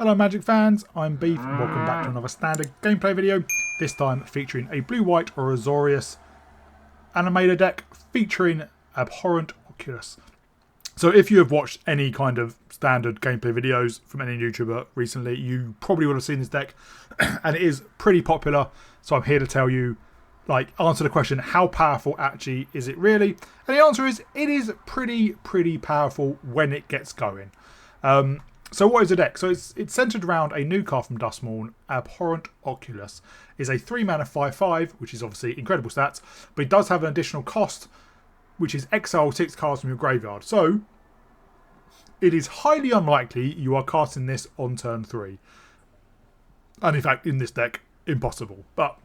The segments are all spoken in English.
Hello Magic fans, I'm Beef and welcome back to another standard gameplay video, this time featuring a blue-white or Azorius Animator deck featuring Abhorrent Oculus. So if you have watched any kind of standard gameplay videos from any YouTuber recently, you probably would have seen this deck and it is pretty popular, so I'm here to tell you, answer the question, how powerful actually is it really? And the answer is, it is pretty powerful when it gets going. So what is the deck? So it's centered around a new card from Duskmourn, Abhorrent Oculus. Is a 3-mana 5/5, which is obviously incredible stats, but it does have an additional cost, which is exile 6 cards from your graveyard. So it is highly unlikely you are casting this on turn 3. And in fact, in this deck, impossible. But,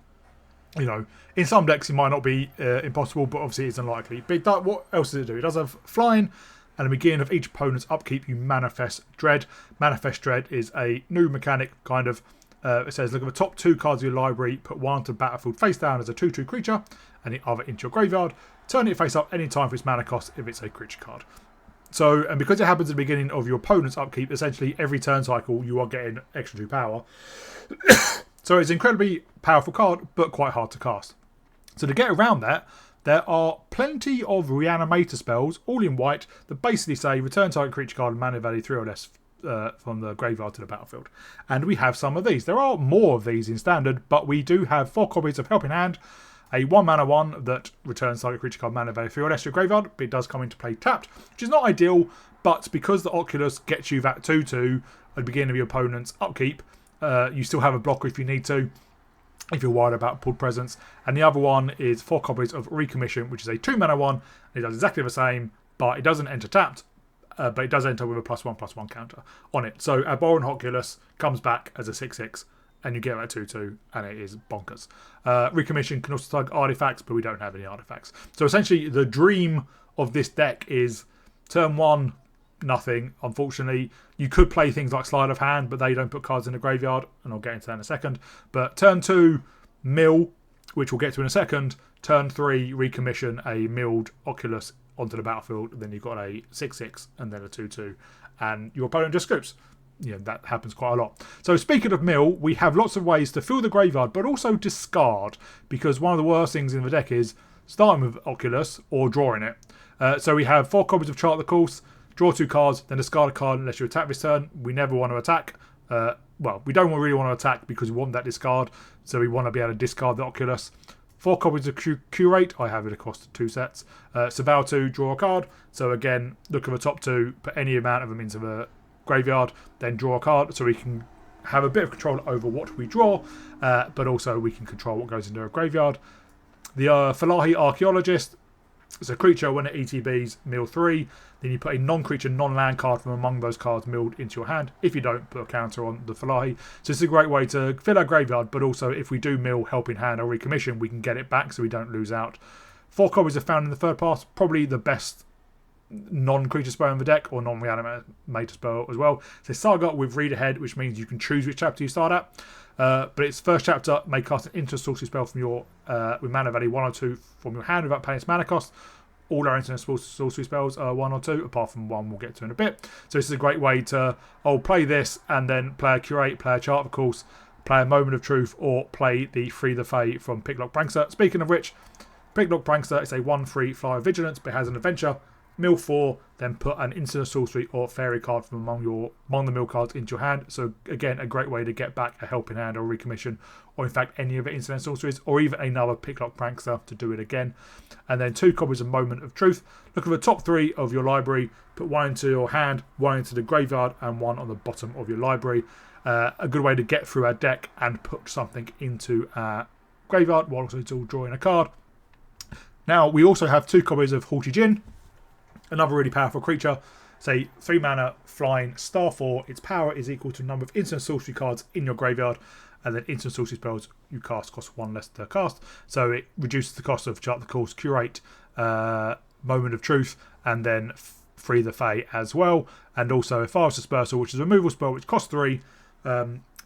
you know, in some decks it might not be impossible, but obviously it's unlikely. But what else does it do? It does have flying. And at the beginning of each opponent's upkeep, you manifest Dread. Manifest Dread is a new mechanic, kind of. It says, look at the top 2 cards of your library, put one to battlefield face down as a 2/2 creature, and the other into your graveyard. Turn it face up any time for its mana cost if it's a creature card. So, and because it happens at the beginning of your opponent's upkeep, essentially every turn cycle you are getting extra 2 power. So it's an incredibly powerful card, but quite hard to cast. So to get around that, there are plenty of Reanimator spells, all in white, that basically say return target creature card and mana value 3 or less from the graveyard to the battlefield. And we have some of these. There are more of these in standard, but we do have 4 copies of Helping Hand, a 1-mana 1 that returns target creature card mana value 3 or less to your graveyard, but it does come into play tapped, which is not ideal, but because the Oculus gets you that 2/2 at the beginning of your opponent's upkeep, you still have a blocker if you need to, if you're worried about pulled presence. And the other one is 4 copies of Recommission, which is a 2-mana 1. It does exactly the same, but it doesn't enter tapped, but it does enter with a +1/+1 counter on it. So Abhorrent Oculus comes back as a 6/6, and you get that 2/2, and it is bonkers. Recommission can also target artifacts, but we don't have any artifacts. So essentially, the dream of this deck is turn 1, nothing. Unfortunately, you could play things like Sleight of Hand, but they don't put cards in the graveyard, and I'll get into that in a second. But turn 2, mill, which we'll get to in a second. Turn 3, recommission a milled Oculus onto the battlefield. Then you've got a 6/6 and then a 2/2, and your opponent just scoops. Yeah, that happens quite a lot. So speaking of mill, we have lots of ways to fill the graveyard, but also discard, because one of the worst things in the deck is starting with Oculus or drawing it. So we have 4 copies of Chart the Course. Draw 2 cards, then discard a card unless you attack this turn. We never want to attack. Well, we don't really want to attack because we want that discard. So we want to be able to discard the Oculus. 4 copies of Curate. I have it across 2 sets. Surveil 2, draw a card. So again, look at the top 2, put any amount of them into the graveyard, then draw a card. So we can have a bit of control over what we draw, but also we can control what goes into a graveyard. The Falahi Archaeologist. It's a creature when it ETBs, mill 3. Then you put a non-creature, non-land card from among those cards milled into your hand. If you don't, put a counter on the Falahi. So it's a great way to fill our graveyard, but also if we do mill Helping Hand or Recommission, we can get it back so we don't lose out. 4 copies are found in the third pass. Probably the best non-creature spell in the deck, or non-reanimator spell as well. So Saga with Read Ahead, which means you can choose which chapter you start at. But its first chapter may cast an instant sorcery spell from your with mana value 1 or 2 from your hand without paying its mana cost. All our instant sorcery spells are 1 or 2, apart from 1 we'll get to in a bit. So this is a great way to play this and then play a Curate, play a Chart of Course, play a Moment of Truth, or play the Free the Fae from Picklock Prankster. Speaking of which, Picklock Prankster is a 1/3 flyer vigilance, but it has an adventure. Mill 4, then put an instant sorcery or fairy card from among the mill cards into your hand. So again, a great way to get back a Helping Hand or Recommission, or in fact any of the instant sorceries, or even another Picklock Prankster to do it again. And then 2 copies of Moment of Truth. Look at the top 3 of your library, put 1 into your hand, 1 into the graveyard, and 1 on the bottom of your library. A good way to get through our deck and put something into our graveyard while also still drawing a card. Now we also have 2 copies of Haughty Djinn. Another really powerful creature. Say 3-mana flying star 4. Its power is equal to the number of instant sorcery cards in your graveyard, and then instant sorcery spells you cast cost 1 less to cast. So it reduces the cost of Chart the Course, Curate, Moment of Truth, and then Free the Fae as well. And also a Forest Dispersal, which is a removal spell which costs 3.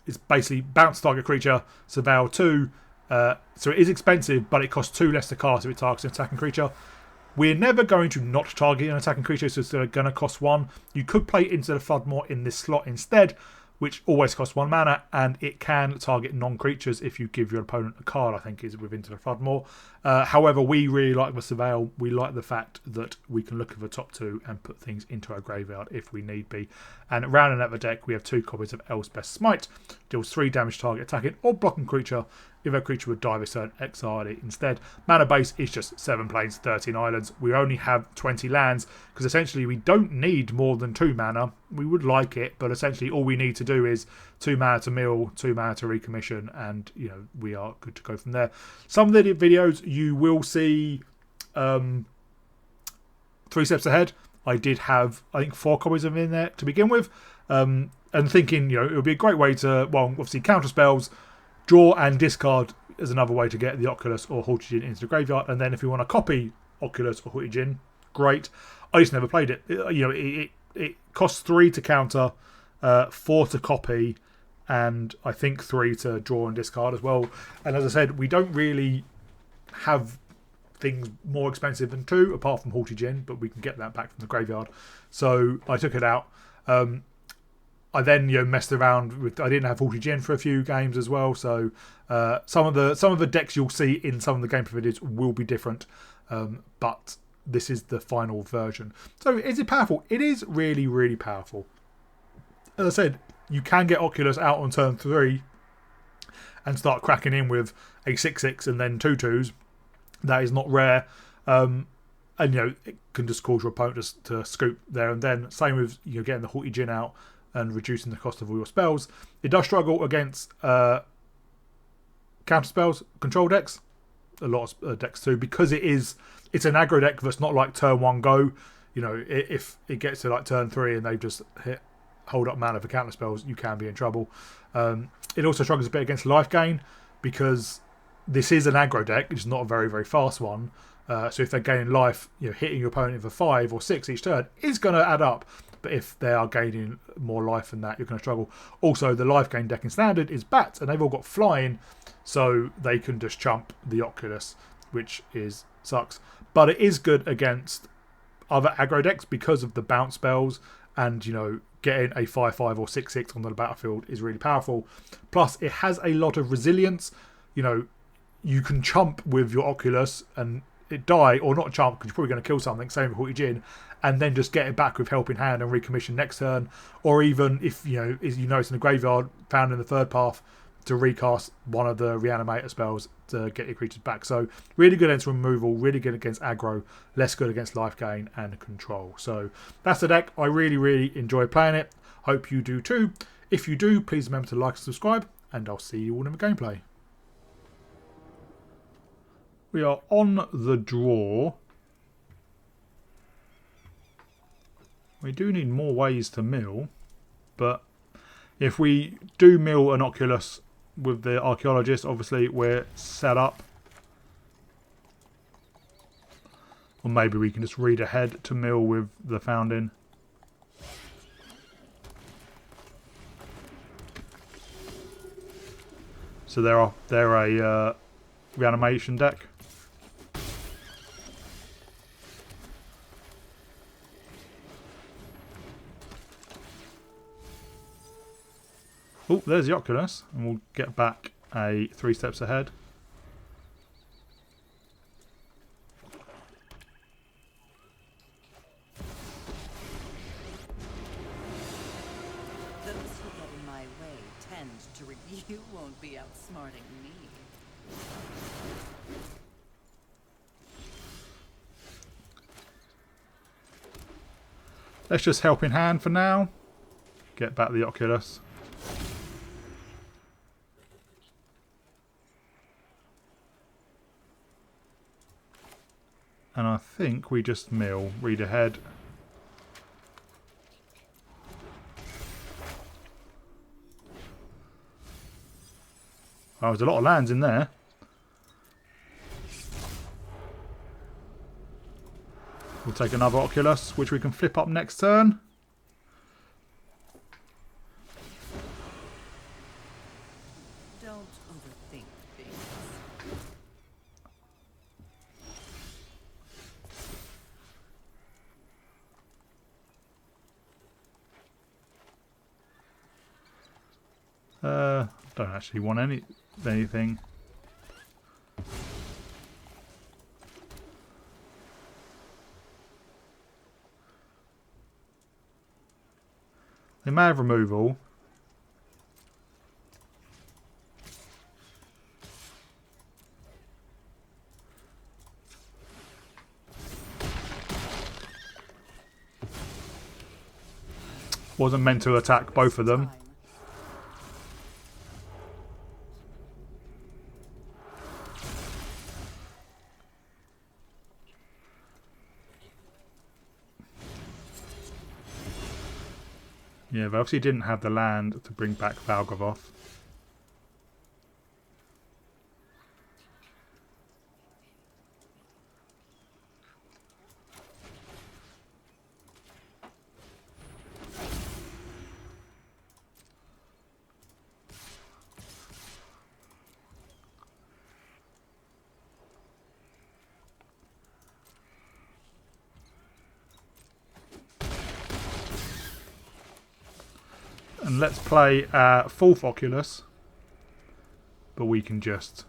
It's basically bounce target creature, Surveil 2. So it is expensive, but it costs 2 less to cast if it targets an attacking creature. We're never going to not target an attacking creature, so it's going to cost 1. You could play into the Floodmoor in this slot instead, which always costs 1 mana, and it can target non-creatures if you give your opponent a card, I think is with Into the Floodmoor. However, we really like the Surveil. We like the fact that we can look at the top 2 and put things into our graveyard if we need be. And rounding out the deck, we have 2 copies of Elspeth's Smite. Deals 3 damage target attacking or blocking creature. If a creature would die this turn, exile it instead. Mana base is just 7 planes, 13 islands. We only have 20 lands because essentially we don't need more than 2 mana. We would like it, but essentially all we need to do is 2 mana to mill, 2 mana to recommission, and we are good to go from there. Some of the videos you will see 3 steps ahead. I did have, I think, 4 copies of them in there to begin with, and thinking it would be a great way to, well, obviously counter spells. Draw and discard is another way to get the Oculus or Haughty Djinn into the graveyard. And then if you want to copy Oculus or Haughty Djinn, great. I just never played it. It costs 3 to counter, 4 to copy, and I think 3 to draw and discard as well. And as I said, we don't really have things more expensive than 2, apart from Haughty Djinn, but we can get that back from the graveyard. So I took it out. I then messed around with. I didn't have Haughty Djinn for a few games as well, so some of the decks you'll see in some of the gameplay videos will be different, but this is the final version. So is it powerful? It is really, really powerful. As I said, you can get Oculus out on turn 3 and start cracking in with a 6/6 and then 2/2s. That is not rare, and it can just cause your opponent to scoop there and then. Same with getting the Haughty Djinn out and reducing the cost of all your spells. It does struggle against counter spells, control decks, a lot of decks too, because it's an aggro deck that's not like turn 1 go. If it gets to like turn 3 and they've just hold up mana for counter spells, you can be in trouble. It also struggles a bit against life gain because this is an aggro deck. It's not a very, very fast one. So if they're gaining life, hitting your opponent for 5 or 6 each turn is going to add up. But if they are gaining more life than that, you're going to struggle. Also, the life gain deck in Standard is bats, and they've all got flying, so they can just chump the Oculus, which sucks. But it is good against other aggro decks because of the bounce spells, and getting a 5/5 or 6/6 on the battlefield is really powerful. Plus, it has a lot of resilience. You can chump with your Oculus and it die, or not chump because you're probably going to kill something, same with Haughty Djinn, and then just get it back with Helping Hand and Recommission next turn, or even if as you notice in the graveyard, found in the 3rd path, to recast one of the Reanimator spells to get your creatures back. So really good against removal, really good against aggro, less good against life gain and control. So that's the deck. I really, really enjoy playing it. Hope you do too. If you do, please remember to like and subscribe, and I'll see you all in the gameplay. We are on the draw. We do need more ways to mill, but if we do mill an Oculus with the Archaeologist, obviously we're set up. Or maybe we can just read ahead to mill with the Founding. So they're a reanimation deck. Oh, there's the Oculus, and we'll get back a 3 steps ahead. Those who get in my way tend to you won't be outsmarting me. Let's just Helping Hand for now. Get back the Oculus. And I think we just mill, read ahead. Oh, there's a lot of lands in there. We'll take another Oculus, which we can flip up next turn. Don't overthink things. Don't actually want anything. They may have removal. Wasn't meant to attack both of them. Yeah, they obviously didn't have the land to bring back Valgavoth. And let's play fourth Oculus, but we can just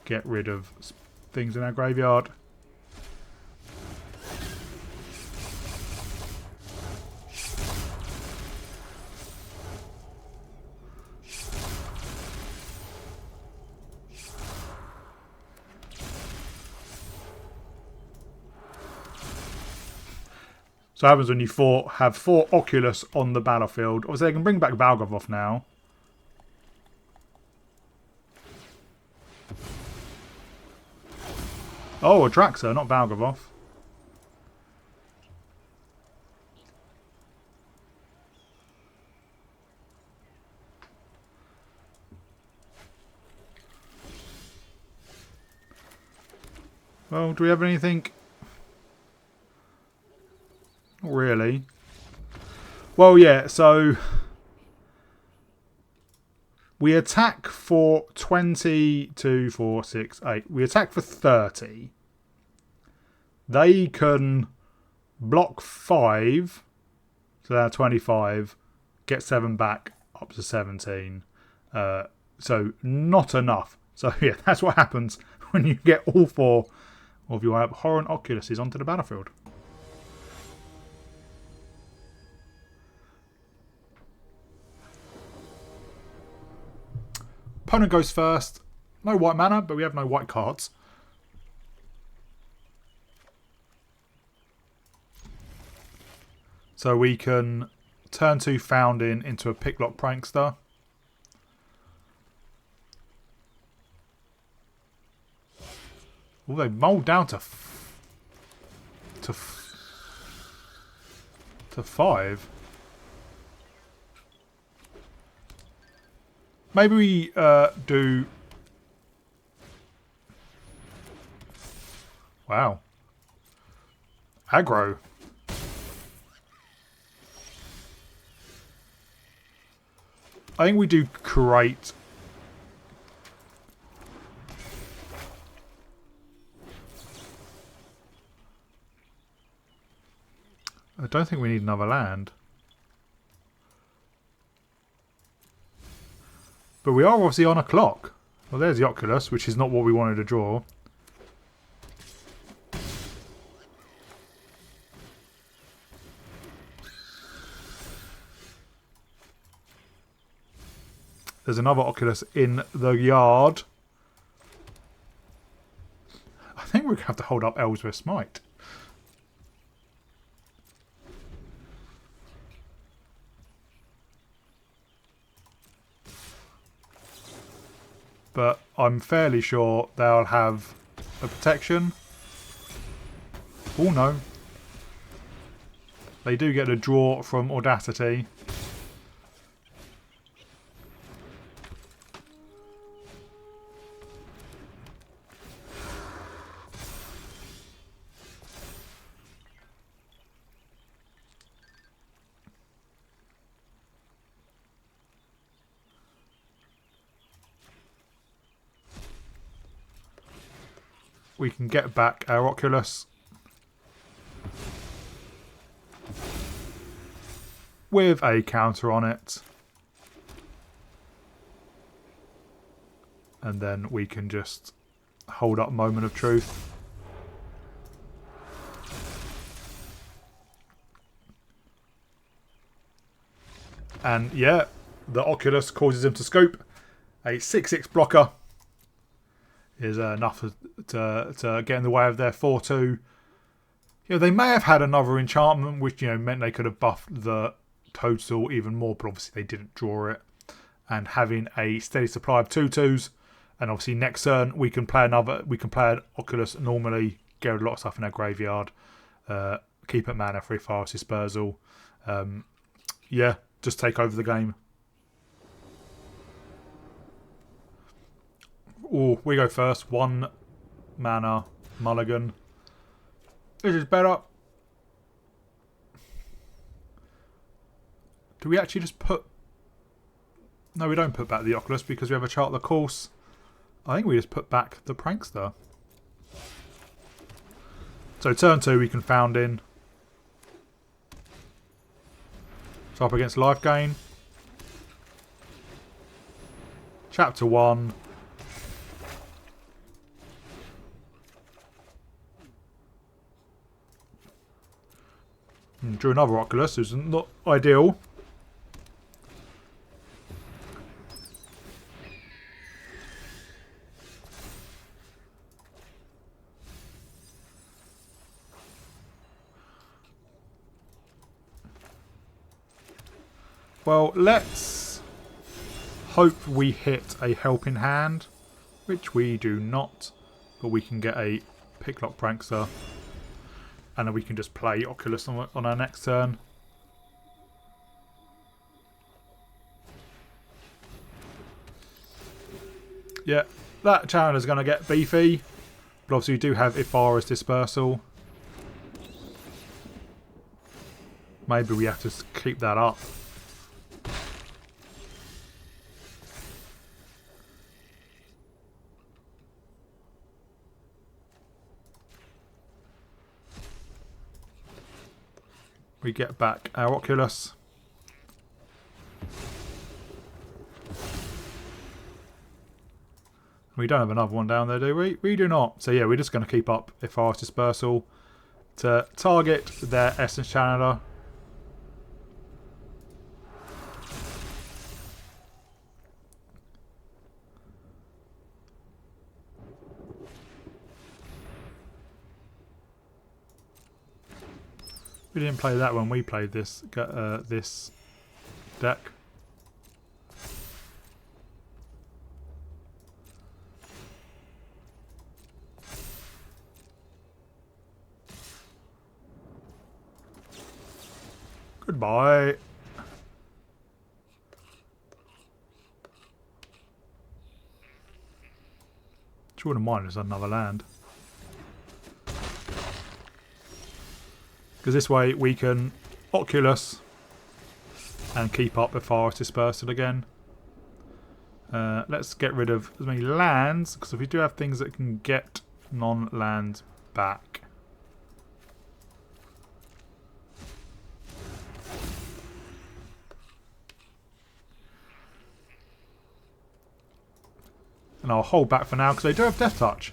get rid of things in our graveyard. So what happens when you have four Oculus on the battlefield. Obviously they can bring back Valgavoth now. Oh, a Draxer, not Valgavoth. Well, do we have anything? Not really. Well, yeah, so we attack for 20, 2, 4, 6, 8. We attack for 30. They can block 5, so they're 25, get 7 back, up to 17. So not enough. So yeah, that's what happens when you get all 4 of your Abhorrent Oculuses onto the battlefield. Opponent goes first. No white mana, but we have no white cards. So we can turn 2 Founding into a Picklock Prankster. Oh, they mould down to 5. Maybe we do... Wow. Aggro. I think we do create... I don't think we need another land. But we are obviously on a clock. Well, there's the Oculus, which is not what we wanted to draw. There's another Oculus in the yard. I think we're going to have to hold up Ellsworth Smite. But I'm fairly sure they'll have a protection. Oh no. They do get a draw from Audacity. We can get back our Oculus with a counter on it. and then we can just hold up moment of truth. And yeah, the Oculus causes him to scope. A 6/6 blocker is enough to get in the way of their 4/2. You know, they may have had another enchantment, which, you know, meant they could have buffed the total even more, but obviously they didn't draw it. And having a steady supply of 2/2s, and obviously next turn we can play another. We can play an Oculus normally, get a lot of stuff in our graveyard, keep it mana free, fast dispersal. Yeah, just take over the game. Oh, we go first. 1 mana mulligan. This is better. Do we actually just put... No, we don't put back the Oculus because we have a chart the course. I think we just put back the Prankster. So turn 2 we can found in. So up against life gain. Chapter 1. Drew another Oculus, which is not ideal. Well, let's hope we hit a helping hand, which we do not, but we can get a Picklock Prankster. And then we can just play Oculus on our next turn. Yeah, that challenger's going to get beefy. But obviously we do have Ifara's Dispersal. Maybe we have to keep that up. We get back our Oculus. We don't have another one down there, do we? We do not. So yeah, we're just going to keep up Ifara's Dispersal to target their Essence Channeler. We didn't play that when we played this this deck. Goodbye. She wouldn't mind us another land. Because this way we can Oculus and keep up the Forest Dispersal again. Let's get rid of as many lands, because if we do have things that can get non-lands back. And I'll hold back for now because they do have Death Touch.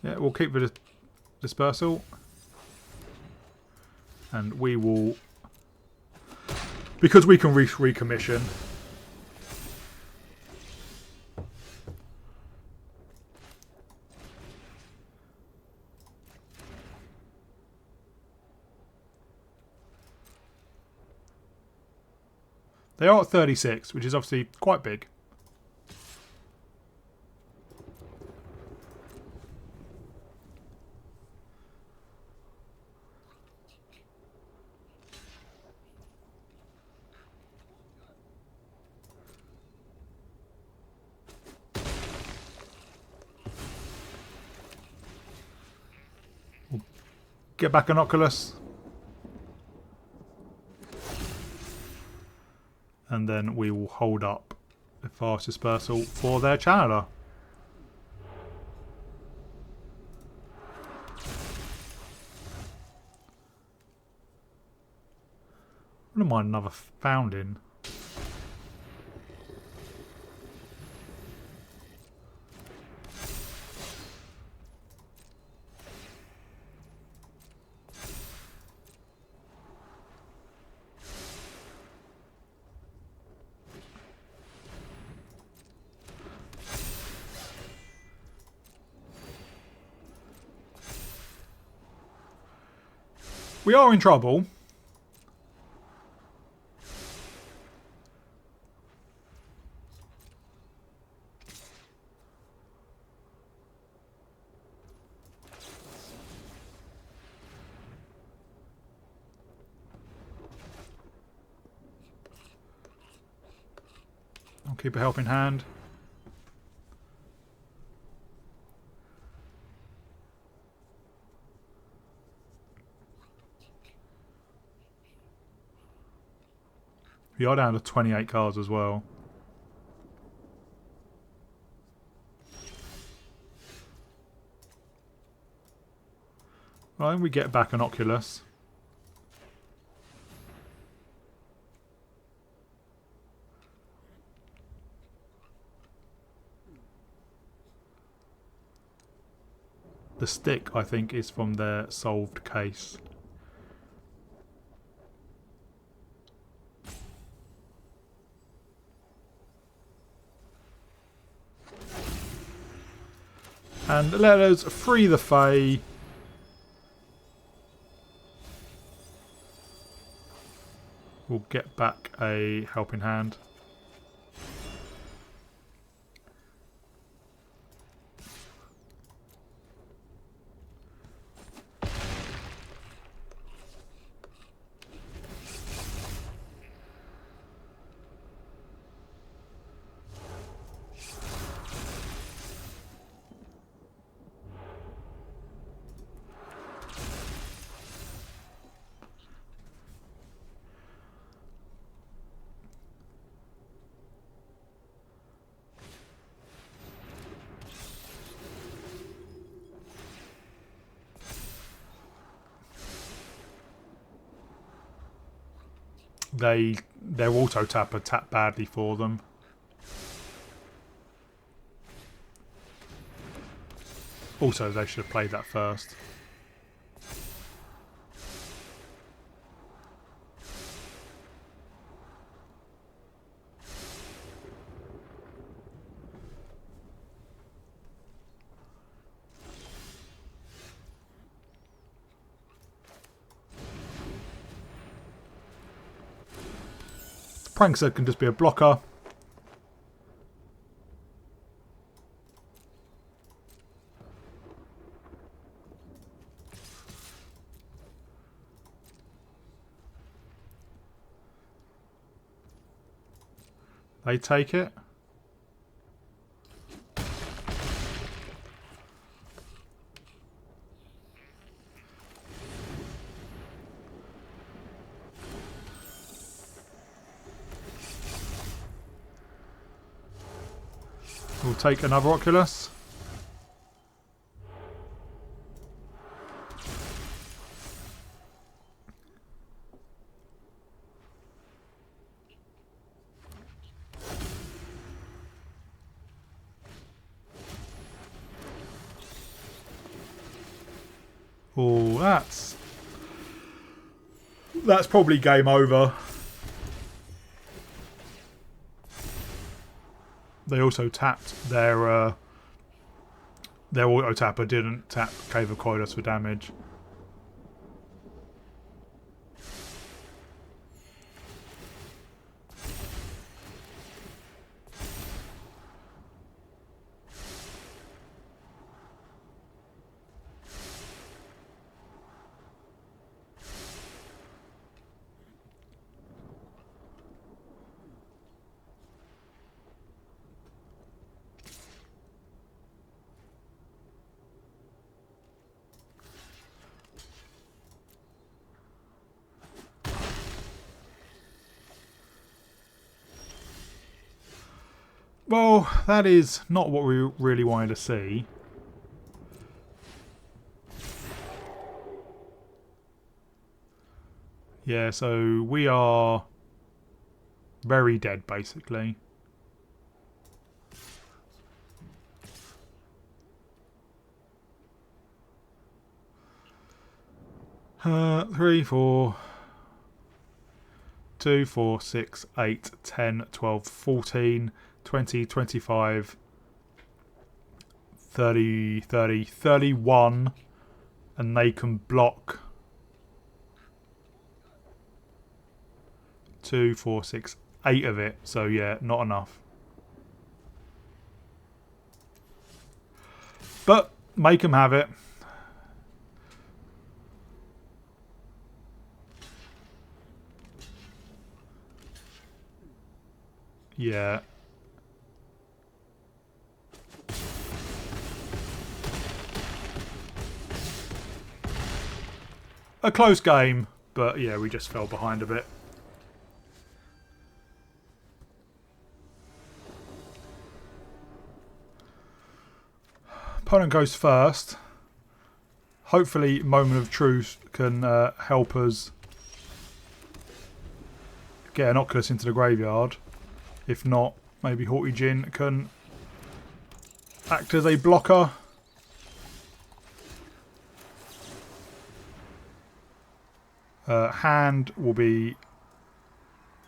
Yeah, we'll keep the Dispersal. And we will... Because we can recommission. They are at 36, which is obviously quite big. Get back an Oculus. And then we will hold up the fast dispersal for their channeler. I wouldn't mind another founding. We are in trouble. I'll keep a helping hand. We are down to 28 cards as well. Right, we get back an Oculus. The stick, I think, is from their solved case. And let us free the Fae. We'll get back a helping hand. Their auto tapper tapped badly for them. Also, they should have played that first. Prankster can just be a blocker. They take it. We'll take another Oculus. Oh, that's probably game over. They also tapped their auto tapper didn't tap Cave of Koilos for damage. Well, that is not what we really wanted to see. Yeah, so we are very dead, basically. Three, 4, 2, 4, 6, 8, 10, 12, 14, 20, 25, 30, 30, 31, and they can block 2, 4, 6, 8 of it. So yeah, not enough. But make them have it. Yeah. A close game, but yeah, we just fell behind a bit. Opponent goes first. Hopefully Moment of Truth can help us get an Oculus into the graveyard. If not, maybe Haughty Djinn can act as a blocker. Hand will be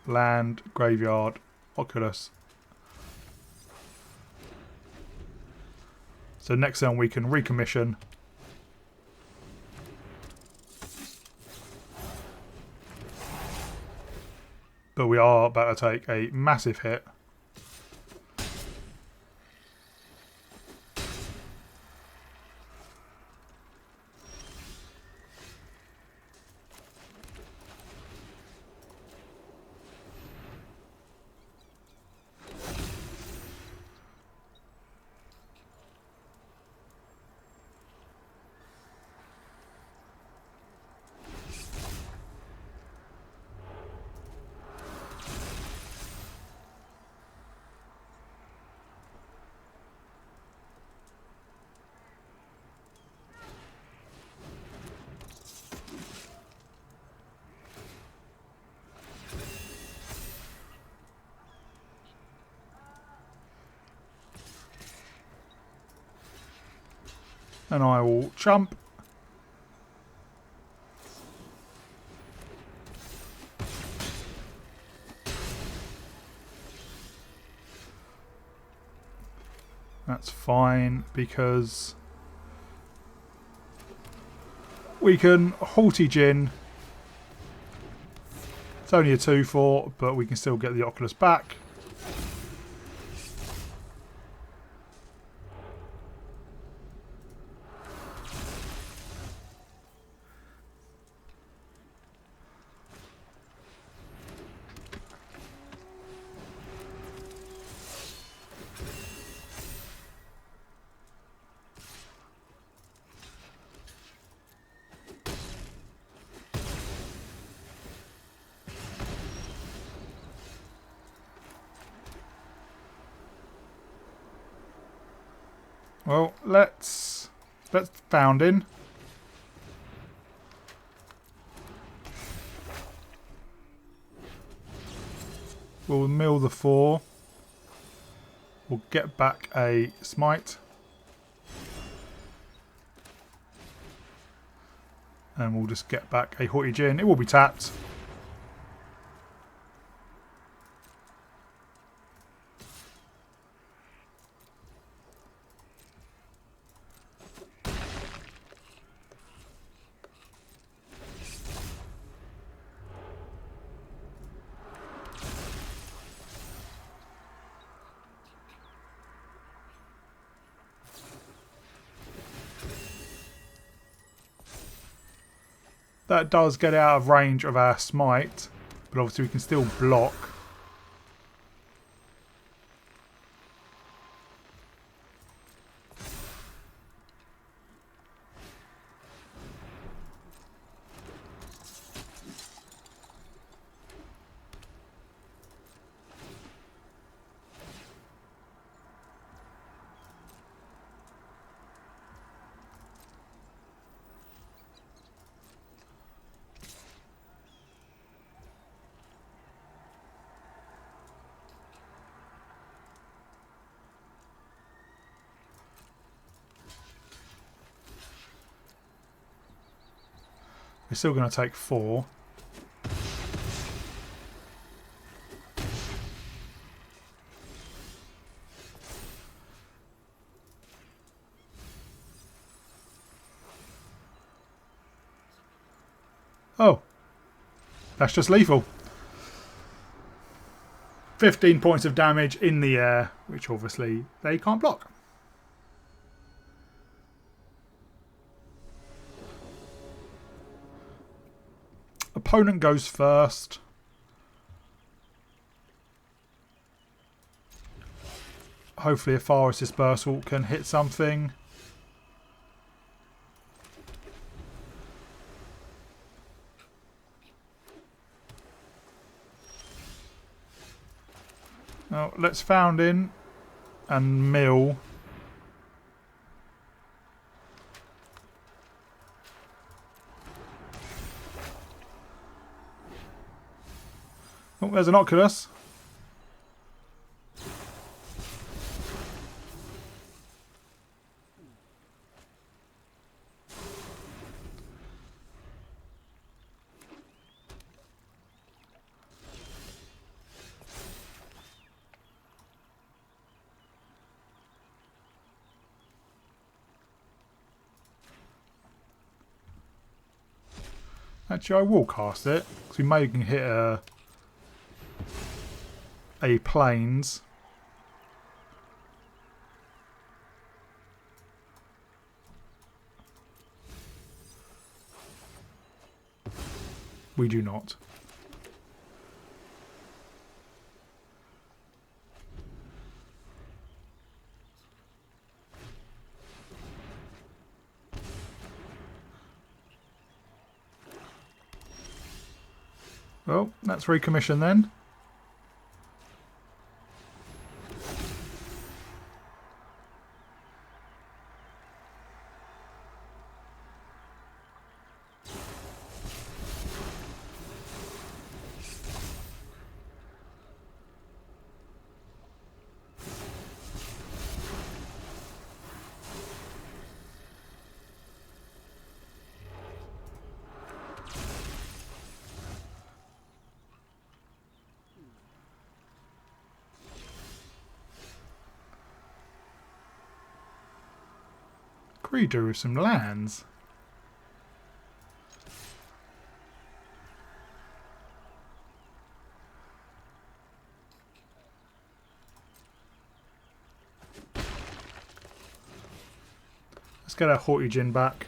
land, graveyard, Oculus. So next turn we can recommission. But we are about to take a massive hit. And I will jump. That's fine because we can Haughty Djinn. It's only a 2/4, but we can still get the Oculus back. Well, let's found in. We'll mill the 4. We'll get back a smite. And we'll just get back a Haughty Djinn. It will be tapped. That does get out of range of our smite, but obviously we can still block. We're still going to take 4. Oh, that's just lethal. 15 points of damage in the air, which obviously they can't block. Opponent goes first. Hopefully a Forest Dispersal can hit something. Now let's Found in and mill. Oh, there's an Oculus. Actually, I will cast it because we may can hit a plains. We do not. Well, that's recommission then. Redo with some lands. Let's get our Haughty Djinn back.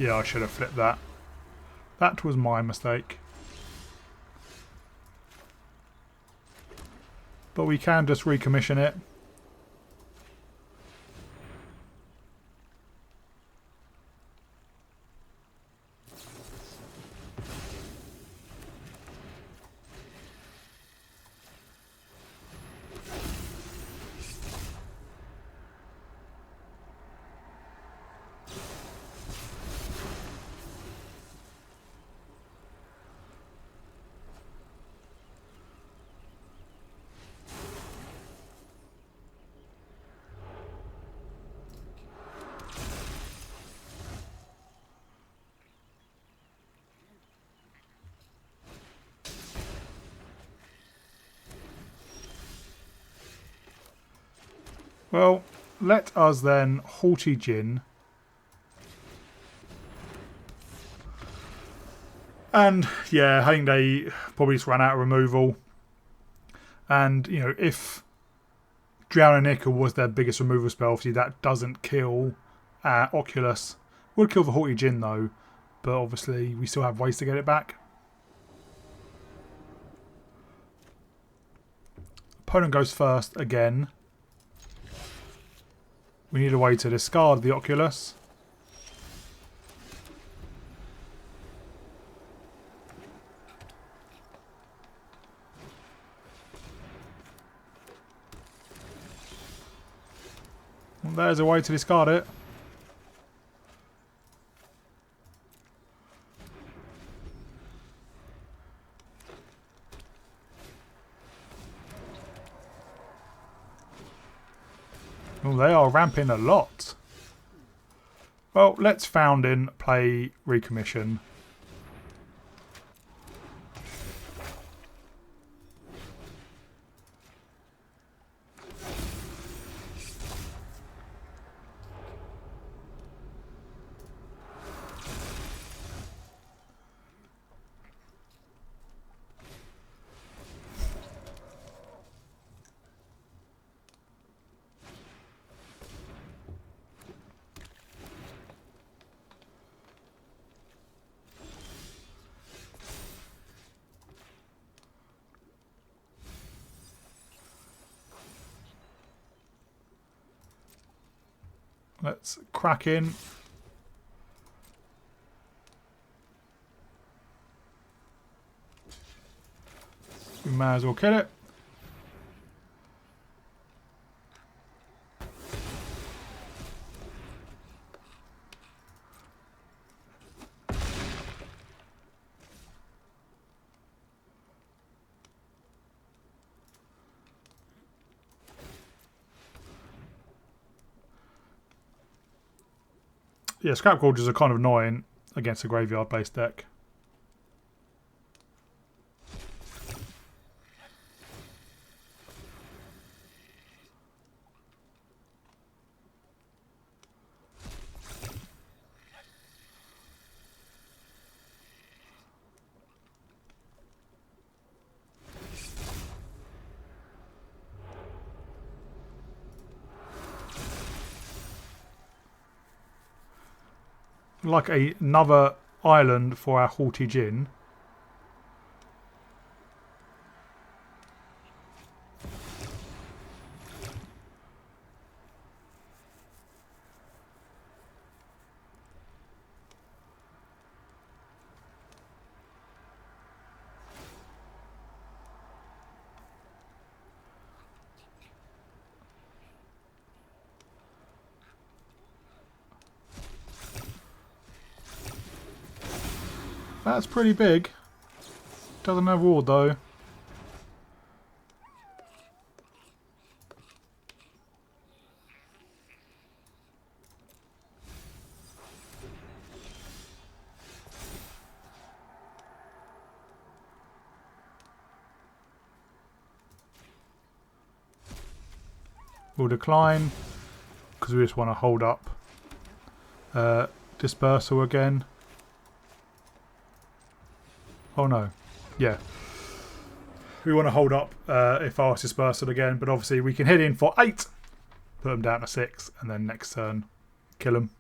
Yeah, I should have flipped that. That was my mistake. But we can just recommission it. Well, let us then Haughty Djinn. And yeah, I think they probably just ran out of removal. And, you know, if Drowning Nickel was their biggest removal spell, obviously that doesn't kill Oculus. Would kill the Haughty Djinn though, but obviously we still have ways to get it back. Opponent goes first again. We need a way to discard the Oculus. Well, there's a way to discard it. Oh, they are ramping a lot. Well, let's Founding, play Recommission. Let's crack in. We may as well kill it. Yeah, Scrap Gorges are kind of annoying against a graveyard-based deck. Like another island for our Haughty Djinn. That's pretty big. Doesn't have ward though. We'll decline because we just want to hold up Dispersal again. Oh no, yeah. We want to hold up if ours Dispersal again, but obviously we can hit in for 8, put them down to 6, and then next turn kill them.